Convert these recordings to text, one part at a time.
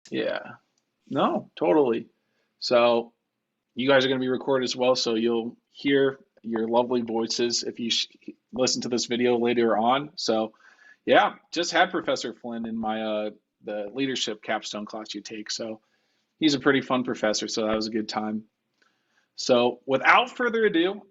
Yeah. No, totally. So you guys are going to be recorded as well, so you'll hear your lovely voices if you listen to this video later on. So, yeah, just had Professor Flynn in my the leadership capstone class you take. So he's a pretty fun professor, so that was a good time. So, without further ado,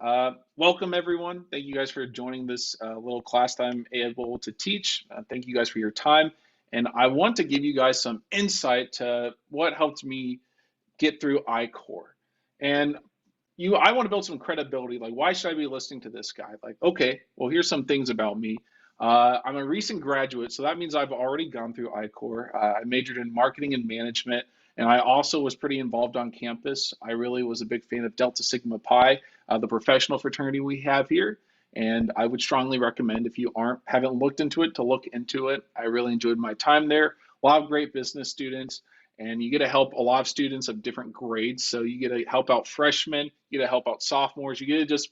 welcome everyone. Thank you guys for joining this little class that I'm able to teach. Thank you guys for your time. And I want to give you guys some insight to what helped me get through ICORE. And I want to build some credibility. Like, why should I be listening to this guy? Like, okay, well, here's some things about me. I'm a recent graduate, so that means I've already gone through ICORE. I majored in marketing and management, and I also was pretty involved on campus. I really was a big fan of Delta Sigma Pi, the professional fraternity we have here. And I would strongly recommend if you haven't looked into it to look into it. I really enjoyed my time there. A lot of great business students, and you get to help a lot of students of different grades. So you get to help out freshmen, you get to help out sophomores, you get to just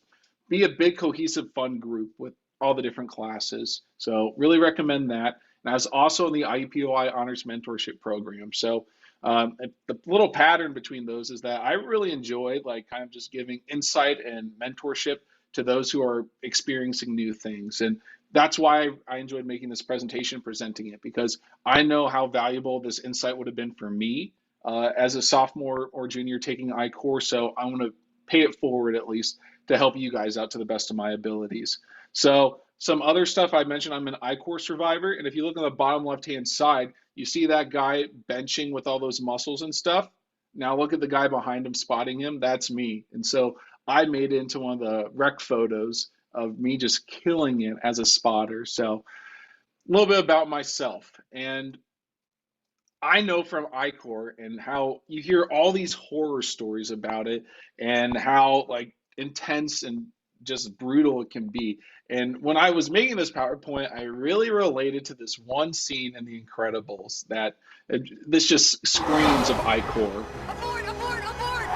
be a big cohesive fun group with all the different classes. So really recommend that. And I was also in the IUPOI Honors Mentorship Program. So the little pattern between those is that I really enjoy like kind of just giving insight and mentorship to those who are experiencing new things. And that's why I enjoyed making this presentation, presenting it, because I know how valuable this insight would have been for me as a sophomore or junior taking ICORE. So I want to pay it forward at least to help you guys out to the best of my abilities. So some other stuff I mentioned, I'm an ICORE survivor. And if you look on the bottom left-hand side, you see that guy benching with all those muscles and stuff. Now look at the guy behind him spotting him. That's me. And so I made it into one of the rec photos of me just killing it as a spotter. So a little bit about myself. And I know from ICOR and how you hear all these horror stories about it and how like intense and just brutal it can be. And when I was making this PowerPoint, I really related to this one scene in The Incredibles that this just screams of ICOR. Abort! Abort! Abort!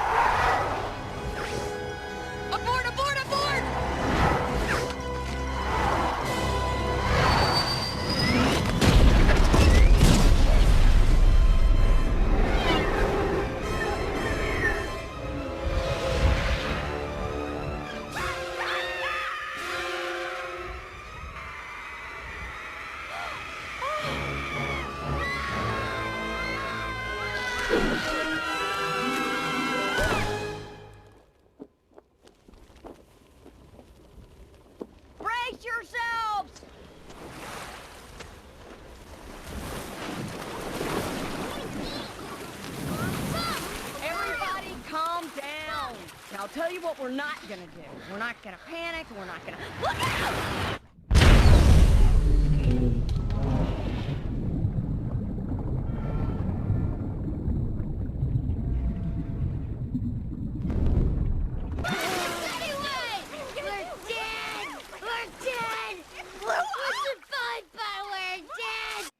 Abort! Abort! Abort! Brace yourselves! Everybody calm down. Now I'll tell you what we're not gonna do. We're not gonna panic, we're not gonna... Look out! Anyway, we're dead! We're dead! We survived, but we're dead!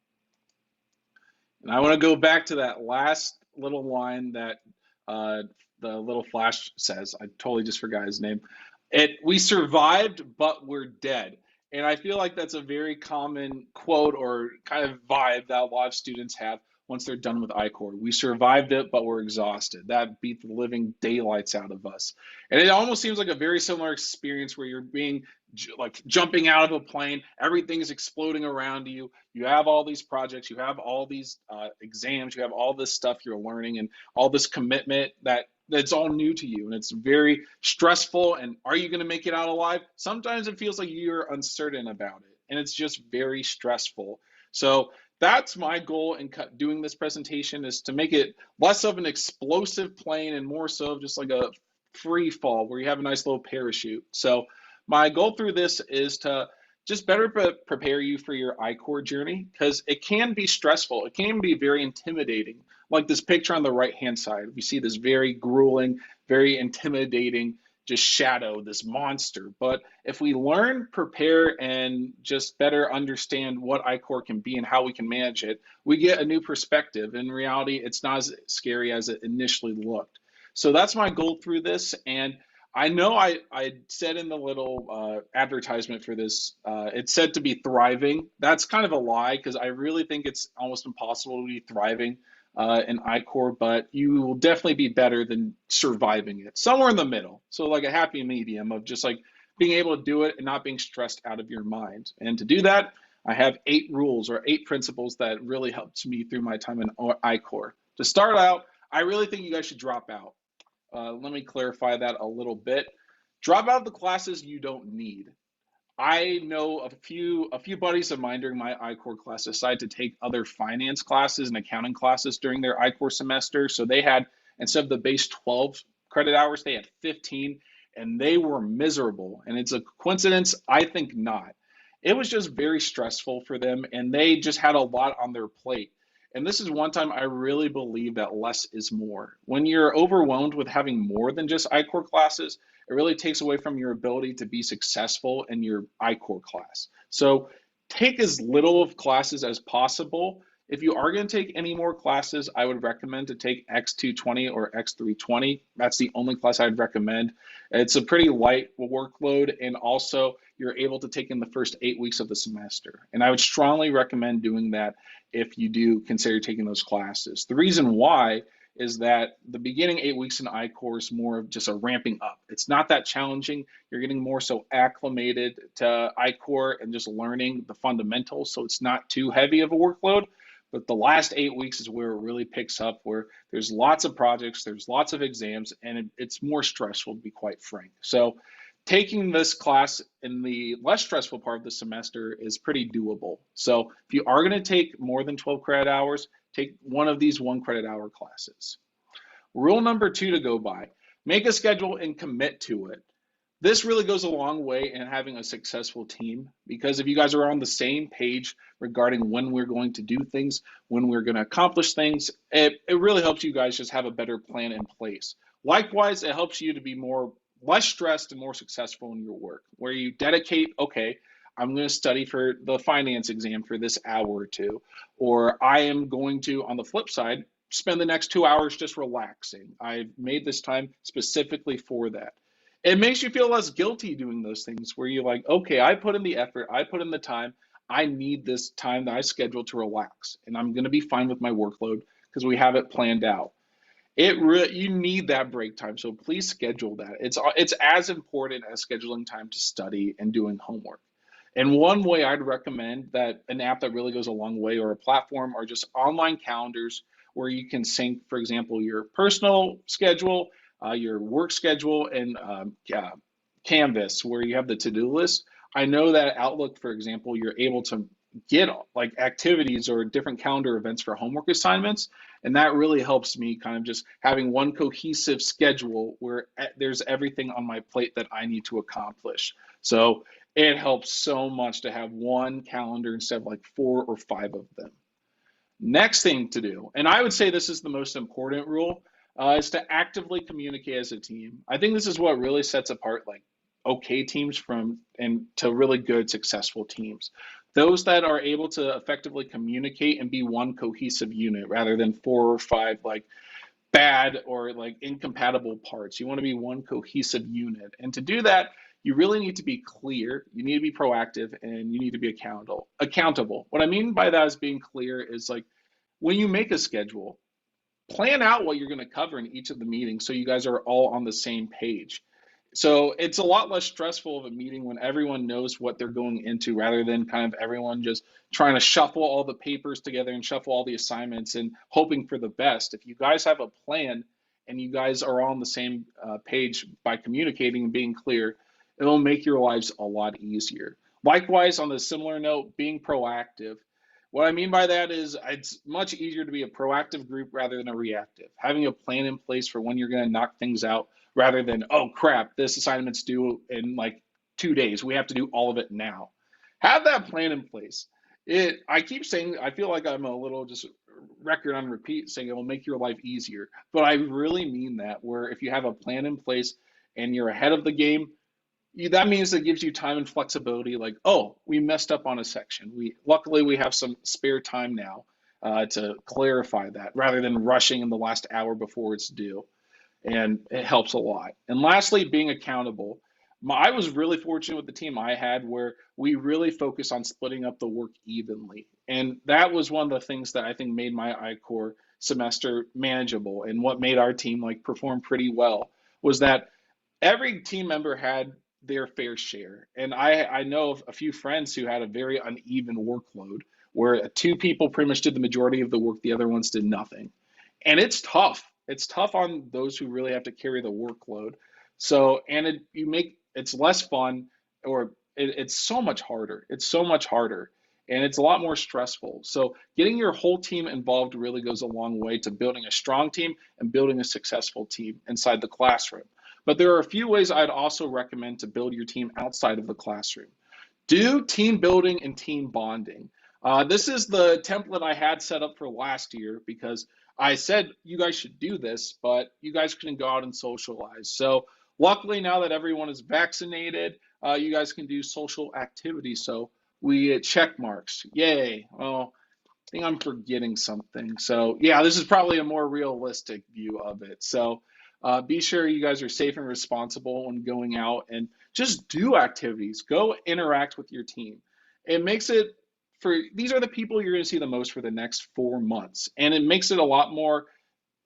And I want to go back to that last little line that the little flash says. I totally just forgot his name. We survived, but we're dead. And I feel like that's a very common quote or kind of vibe that a lot of students have once they're done with ICOR. We survived it, but we're exhausted. That beat the living daylights out of us. And it almost seems like a very similar experience where you're being like jumping out of a plane, everything is exploding around you. You have all these projects, you have all these exams, you have all this stuff you're learning, and all this commitment that's all new to you, and it's very stressful. And are you going to make it out alive? Sometimes it feels like you're uncertain about it, and it's just very stressful. So that's my goal in doing this presentation, is to make it less of an explosive plane and more so just like a free fall where you have a nice little parachute. So my goal through this is to just better prepare you for your ICOR journey, because it can be stressful. It can be very intimidating. Like this picture on the right hand side, we see this very grueling, very intimidating just shadow, this monster. But if we learn, prepare, and just better understand what ICOR can be and how we can manage it, we get a new perspective. In reality, it's not as scary as it initially looked. So that's my goal through this. And I know I said in the little advertisement for this, it said to be thriving. That's kind of a lie, because I really think it's almost impossible to be thriving. in ICORE, but you will definitely be better than surviving it. Somewhere in the middle. So like a happy medium of just like being able to do it and not being stressed out of your mind. And to do that, I have 8 rules or 8 principles that really helped me through my time in ICORE. To start out, I really think you guys should drop out. Let me clarify that a little bit. Drop out the classes you don't need. I know a few buddies of mine during my ICORE class decided to take other finance classes and accounting classes during their ICORE semester. So they had, instead of the base 12 credit hours, they had 15, and they were miserable. And it's a coincidence? I think not. It was just very stressful for them, and they just had a lot on their plate. And this is one time I really believe that less is more. When you're overwhelmed with having more than just ICORE classes, it really takes away from your ability to be successful in your ICORE class. So take as little of classes as possible. If you are going to take any more classes, I would recommend to take X220 or X320. That's the only class I'd recommend. It's a pretty light workload, and also you're able to take in the first 8 weeks of the semester. And I would strongly recommend doing that if you do consider taking those classes. The reason why is that the beginning 8 weeks in ICORE is more of just a ramping up. It's not that challenging. You're getting more so acclimated to ICORE and just learning the fundamentals, so it's not too heavy of a workload. But the last 8 weeks is where it really picks up, where there's lots of projects, there's lots of exams, and it's more stressful, to be quite frank. So taking this class in the less stressful part of the semester is pretty doable. So if you are going to take more than 12 credit hours, take one of these 1 credit hour classes. Rule number 2 to go by: make a schedule and commit to it. This really goes a long way in having a successful team, because if you guys are on the same page regarding when we're going to do things, when we're going to accomplish things, it really helps you guys just have a better plan in place. Likewise, it helps you to be less stressed and more successful in your work, where you dedicate, okay, I'm going to study for the finance exam for this hour or two, or I am going to, on the flip side, spend the next 2 hours just relaxing. I've made this time specifically for that. It makes you feel less guilty doing those things, where you're like, okay, I put in the effort, I put in the time, I need this time that I scheduled to relax, and I'm going to be fine with my workload because we have it planned out. You need that break time, so please schedule that. It's as important as scheduling time to study and doing homework. And one way I'd recommend, that an app that really goes a long way, or a platform, are just online calendars where you can sync, for example, your personal schedule, your work schedule, and Canvas, where you have the to-do list. I know that Outlook, for example, you're able to get like activities or different calendar events for homework assignments, and that really helps me kind of just having one cohesive schedule where there's everything on my plate that I need to accomplish. So it helps so much to have one calendar instead of like 4 or 5 of them. Next thing to do, and I would say this is the most important rule, is to actively communicate as a team. I think this is what really sets apart like okay teams from and to really good successful teams. Those that are able to effectively communicate and be one cohesive unit rather than 4 or 5 like bad or like incompatible parts. You want to be one cohesive unit. And to do that, you really need to be clear, you need to be proactive, and you need to be accountable. What I mean by that is being clear is like when you make a schedule, plan out what you're going to cover in each of the meetings so you guys are all on the same page. So it's a lot less stressful of a meeting when everyone knows what they're going into, rather than kind of everyone just trying to shuffle all the papers together and shuffle all the assignments and hoping for the best. If you guys have a plan and you guys are on the same page by communicating and being clear, it'll make your lives a lot easier. Likewise, on the similar note, being proactive. What I mean by that is it's much easier to be a proactive group rather than a reactive. Having a plan in place for when you're going to knock things out rather than, oh crap, this assignment's due in like 2 days. We have to do all of it now. Have that plan in place. I keep saying, I feel like I'm a little just record on repeat saying it will make your life easier. But I really mean that, where if you have a plan in place and you're ahead of the game, that means it gives you time and flexibility. Like, oh, we messed up on a section. Luckily we have some spare time now to clarify that, rather than rushing in the last hour before it's due. And it helps a lot. And lastly, being accountable. I was really fortunate with the team I had, where we really focus on splitting up the work evenly. And that was one of the things that I think made my ICORE semester manageable, and what made our team like perform pretty well was that every team member had their fair share. And I know of a few friends who had a very uneven workload where two people pretty much did the majority of the work, the other ones did nothing. And it's tough. It's tough on those who really have to carry the workload. So, and it's less fun, or it's so much harder. It's so much harder. And it's a lot more stressful. So, getting your whole team involved really goes a long way to building a strong team and building a successful team inside the classroom. But there are a few ways I'd also recommend to build your team outside of the classroom. Do team building and team bonding. This is the template I had set up for last year because I said you guys should do this, but you guys couldn't go out and socialize. So luckily, now that everyone is vaccinated, you guys can do social activities. So we get check marks. Yay. Well, I think I'm forgetting something. So yeah, this is probably a more realistic view of it. So be sure you guys are safe and responsible when going out, and just do activities. Go interact with your team. It makes it these are the people you're going to see the most for the next 4 months. And it makes it a lot more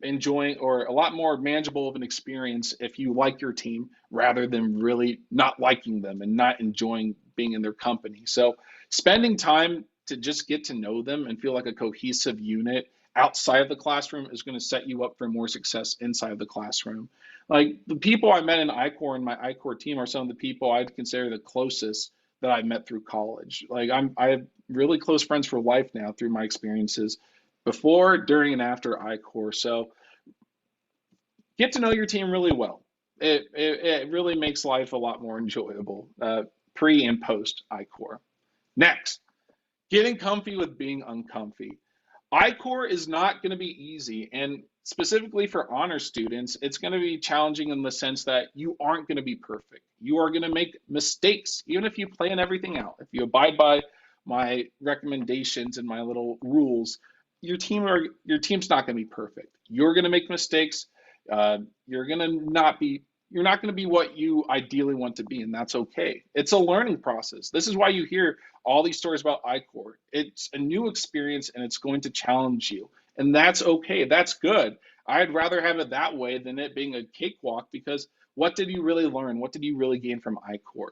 enjoying, or a lot more manageable of an experience if you like your team rather than really not liking them and not enjoying being in their company. So spending time to just get to know them and feel like a cohesive unit outside of the classroom is going to set you up for more success inside of the classroom. Like the people I met in ICORE and my ICORE team are some of the people I'd consider the closest that I met through college. Like I have really close friends for life now through my experiences before, during, and after ICORE. So get to know your team really well. It really makes life a lot more enjoyable, pre and post ICORE. Next, getting comfy with being uncomfy. ICORE is not going to be easy, and specifically for honor students, it's going to be challenging in the sense that you aren't going to be perfect. You are going to make mistakes, even if you plan everything out. If you abide by my recommendations and my little rules, your team's not going to be perfect. You're going to make mistakes. You're not going to be what you ideally want to be, and that's okay. It's a learning process. This is why you hear all these stories about ICORE. It's a new experience, and it's going to challenge you, and that's okay. That's good. I'd rather have it that way than it being a cakewalk, because what did you really learn? What did you really gain from ICORE?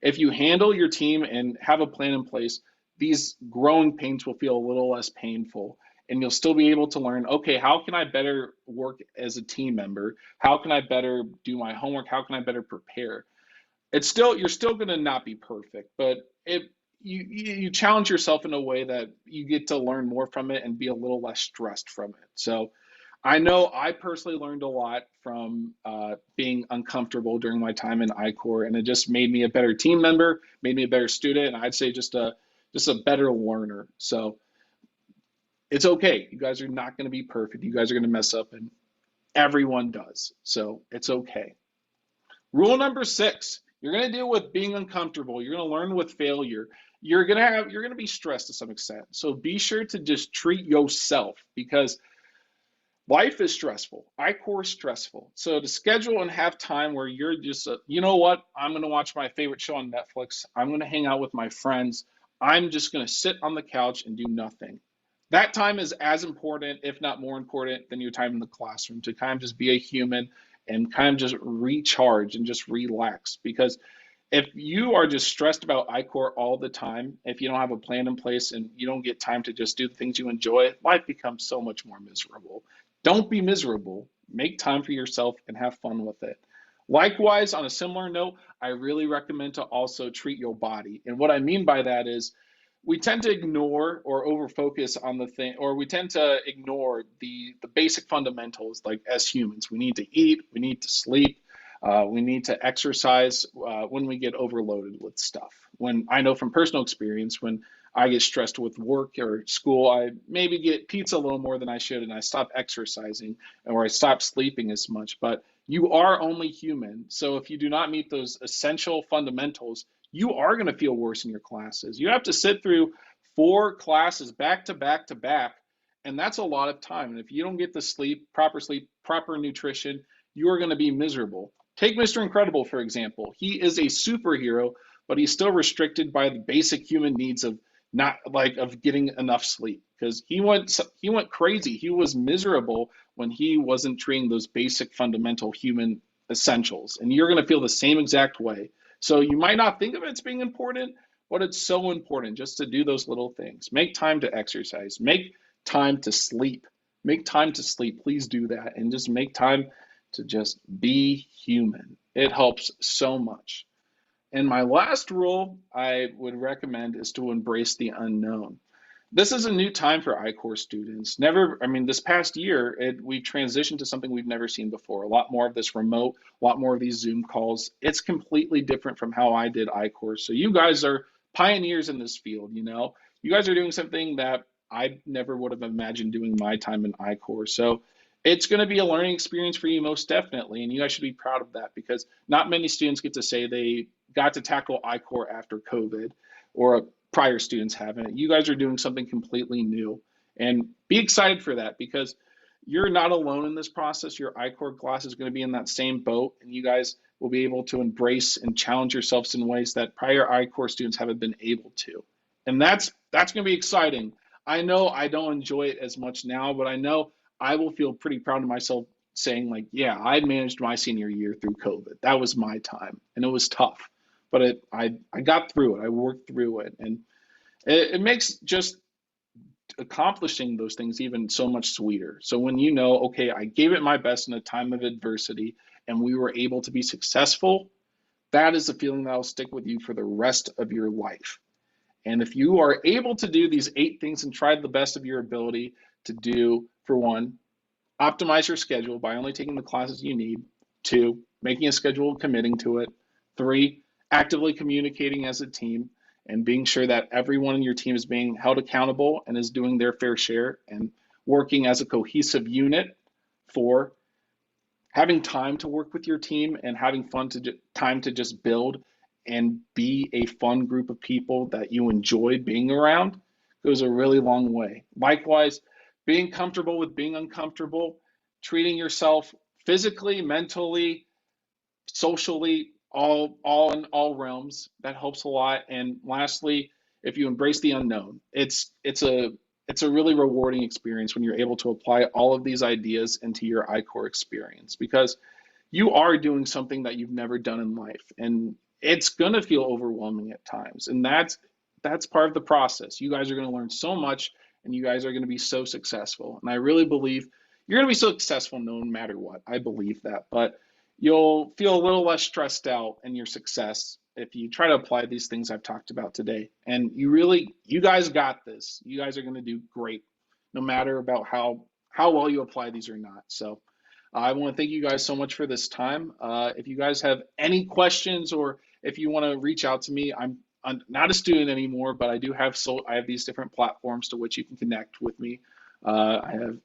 If you handle your team and have a plan in place, these growing pains will feel a little less painful, and you'll still be able to learn, okay, how can I better work as a team member? How can I better do my homework? How can I better prepare? You're still going to not be perfect, but you challenge yourself in a way that you get to learn more from it and be a little less stressed from it. So I know I personally learned a lot from being uncomfortable during my time in ICORE, and it just made me a better team member, made me a better student, and I'd say just a better learner. So it's okay. You guys are not going to be perfect. You guys are going to mess up, and everyone does. So it's okay. Rule number 6, you're going to deal with being uncomfortable. You're going to learn with failure. You're going to be stressed to some extent. So be sure to just treat yourself, because life is stressful. ICORE is stressful. So to schedule and have time where you're just, you know what? I'm going to watch my favorite show on Netflix. I'm going to hang out with my friends. I'm just going to sit on the couch and do nothing. That time is as important, if not more important, than your time in the classroom, to kind of just be a human and kind of just recharge and just relax. Because if you are just stressed about ICORE all the time, if you don't have a plan in place and you don't get time to just do the things you enjoy, life becomes so much more miserable. Don't be miserable. Make time for yourself and have fun with it. Likewise, on a similar note, I really recommend to also treat your body. And what I mean by that is, we tend to ignore or over focus on the thing, or we tend to ignore the basic fundamentals. Like as humans, we need to eat, we need to sleep, we need to exercise when we get overloaded with stuff. When I know from personal experience, when I get stressed with work or school, I maybe get pizza a little more than I should, and I stop exercising, or I stop sleeping as much. But you are only human. So if you do not meet those essential fundamentals, you are going to feel worse in your classes. You have to sit through 4 classes back to back to back, and that's a lot of time. And if you don't get the sleep, proper nutrition, you are going to be miserable. Take Mr. Incredible, for example. He is a superhero, but he's still restricted by the basic human needs of getting enough sleep, because he went crazy. He was miserable when he wasn't treating those basic fundamental human essentials. And you're going to feel the same exact way. So you might not think of it as being important, but it's so important just to do those little things. Make time to exercise, make time to sleep. Make time to sleep. Please do that. And just make time to just be human. It helps so much. And my last rule I would recommend is to embrace the unknown. This is a new time for ICORE students. This past year, we've transitioned to something we've never seen before. A lot more of this remote, a lot more of these Zoom calls. It's completely different from how I did ICORE. So you guys are pioneers in this field, you know. You guys are doing something that I never would have imagined doing my time in ICORE. So it's going to be a learning experience for you most definitely, and you guys should be proud of that because not many students get to say they got to tackle ICORE after COVID, or prior students haven't. You guys are doing something completely new, and be excited for that because you're not alone in this process. Your ICORE class is going to be in that same boat, and you guys will be able to embrace and challenge yourselves in ways that prior ICORE students haven't been able to. And that's going to be exciting. I know I don't enjoy it as much now, but I know I will feel pretty proud of myself saying, like, yeah, I managed my senior year through COVID. That was my time, and it was tough, but I got through it. I worked through it, and it makes just accomplishing those things even so much sweeter. So when you know, okay, I gave it my best in a time of adversity, and we were able to be successful, that is a feeling that will stick with you for the rest of your life. And if you are able to do these 8 things and try the best of your ability to do, for one, optimize your schedule by only taking the classes you need. 2, making a schedule and committing to it. 3, actively communicating as a team and being sure that everyone in your team is being held accountable and is doing their fair share and working as a cohesive unit. 4, having time to work with your team and having time to just build and be a fun group of people that you enjoy being around goes a really long way. Likewise, being comfortable with being uncomfortable, treating yourself physically, mentally, socially, all in all realms, that helps a lot. And lastly, if you embrace the unknown, it's a really rewarding experience when you're able to apply all of these ideas into your ICORE experience because you are doing something that you've never done in life, and it's going to feel overwhelming at times, and that's part of the process. You guys are going to learn so much, and you guys are going to be so successful, and I really believe you're going to be so successful no matter what. I believe that, but you'll feel a little less stressed out in your success if you try to apply these things I've talked about today. And you guys got this. You guys are going to do great, no matter about how well you apply these or not. So I want to thank you guys so much for this time. If you guys have any questions or if you want to reach out to me, I'm not a student anymore, but I have these different platforms to which you can connect with me. I have